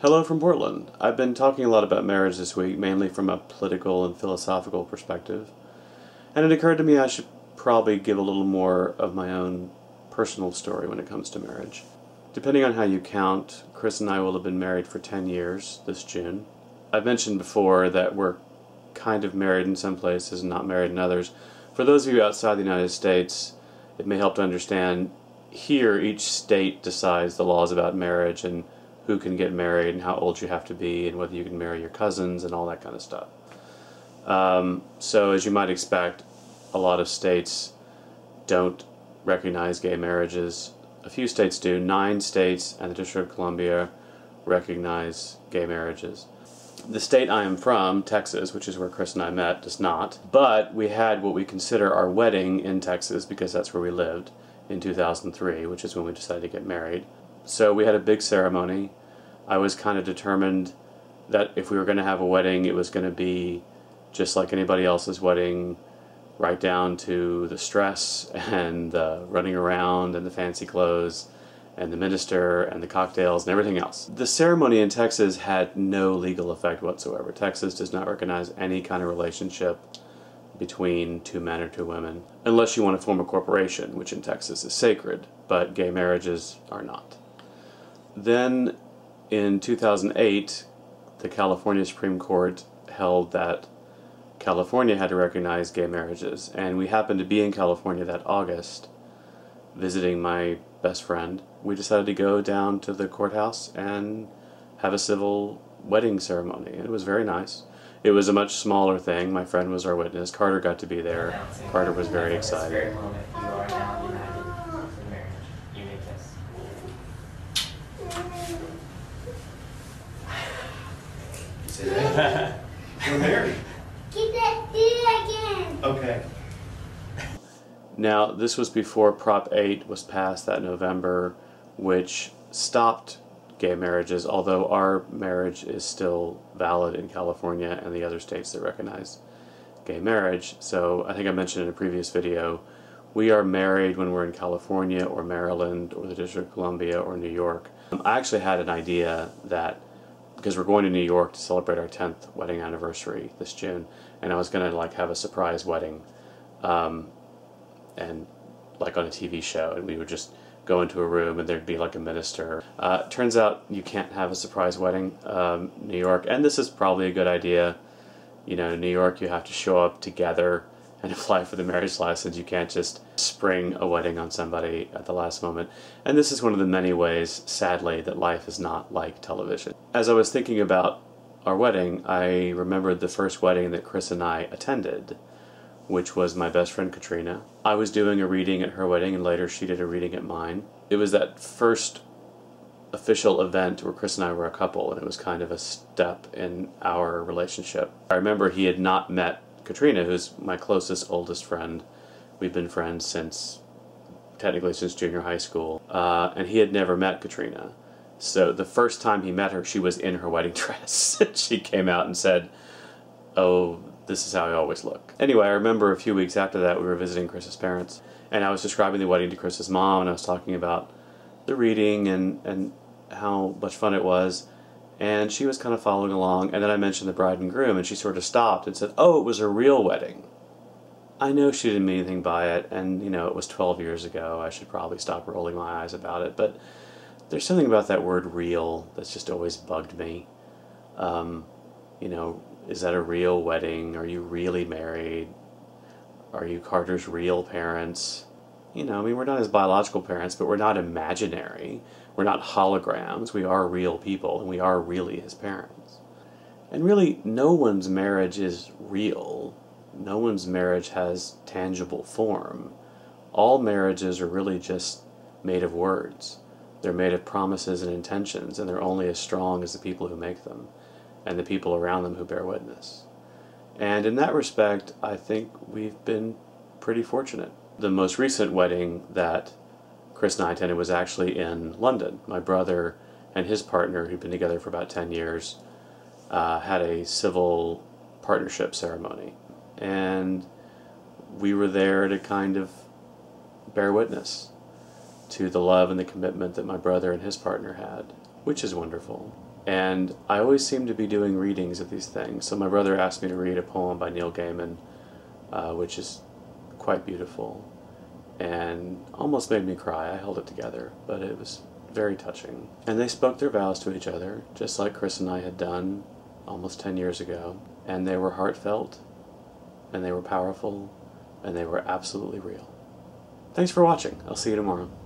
Hello from Portland. I've been talking a lot about marriage this week, mainly from a political and philosophical perspective, and it occurred to me I should probably give a little more of my own personal story when it comes to marriage. Depending on how you count, Chris and I will have been married for 10 years this June. I've mentioned before that we're kind of married in some places and not married in others. For those of you outside the United States, it may help to understand here each state decides the laws about marriage and who can get married and how old you have to be and whether you can marry your cousins and all that kind of stuff. So as you might expect, a lot of states don't recognize gay marriages. A few states do. 9 states and the District of Columbia recognize gay marriages. The state I am from, Texas, which is where Chris and I met, does not. But we had what we consider our wedding in Texas because that's where we lived in 2003, which is when we decided to get married. So we had a big ceremony. I was kind of determined that if we were going to have a wedding, it was going to be just like anybody else's wedding, right down to the stress and the running around and the fancy clothes and the minister and the cocktails and everything else. The ceremony in Texas had no legal effect whatsoever. Texas does not recognize any kind of relationship between 2 men or 2 women, unless you want to form a corporation, which in Texas is sacred, but gay marriages are not. Then in 2008, the California Supreme Court held that California had to recognize gay marriages, and we happened to be in California that August visiting my best friend. We decided to go down to the courthouse and have a civil wedding ceremony, and it was very nice. It was a much smaller thing. My friend was our witness. Carter got to be there. Carter was very excited. We're married. Do it again. Okay. Now, this was before Prop 8 was passed that November, which stopped gay marriages, although our marriage is still valid in California and the other states that recognize gay marriage. So I think I mentioned in a previous video, we are married when we're in California or Maryland or the District of Columbia or New York. I actually had an idea that because we're going to New York to celebrate our 10th wedding anniversary this June, and I was going to have a surprise wedding, and like on a TV show, and we would just go into a room and there'd be like a minister. Turns out you can't have a surprise wedding, New York, and this is probably a good idea. You know, New York, you have to show up together and apply for the marriage license. You can't just spring a wedding on somebody at the last moment. And this is one of the many ways, sadly, that life is not like television. As I was thinking about our wedding, I remembered the first wedding that Chris and I attended, which was my best friend Katrina. I was doing a reading at her wedding, and later she did a reading at mine. It was that first official event where Chris and I were a couple, and it was kind of a step in our relationship. I remember he had not met Katrina, who's my closest, oldest friend. We've been friends technically since junior high school, and he had never met Katrina. So the first time he met her, she was in her wedding dress. She came out and said, "Oh, this is how I always look." Anyway, I remember a few weeks after that we were visiting Chris's parents, and I was describing the wedding to Chris's mom, and I was talking about the reading and how much fun it was, and she was kind of following along, and then I mentioned the bride and groom, and she sort of stopped and said, "Oh, it was a real wedding." I know she didn't mean anything by it, and you know, it was 12 years ago. I should probably stop rolling my eyes about it, but there's something about that word real that's just always bugged me. You know, is that a real wedding? Are you really married? Are you Carter's real parents? You know, I mean, we're not his biological parents, but we're not imaginary. We're not holograms. We are real people, and we are really his parents. And really, no one's marriage is real. No one's marriage has tangible form. All marriages are really just made of words. They're made of promises and intentions, and they're only as strong as the people who make them and the people around them who bear witness. And in that respect, I think we've been pretty fortunate. The most recent wedding that Chris and I attended was actually in London. My brother and his partner, who'd been together for about 10 years, had a civil partnership ceremony. And we were there to kind of bear witness to the love and the commitment that my brother and his partner had, which is wonderful. And I always seem to be doing readings of these things. So my brother asked me to read a poem by Neil Gaiman, which is quite beautiful, and almost made me cry. I held it together, but it was very touching. And they spoke their vows to each other, just like Chris and I had done almost 10 years ago. And they were heartfelt, and they were powerful, and they were absolutely real. Thanks for watching. I'll see you tomorrow.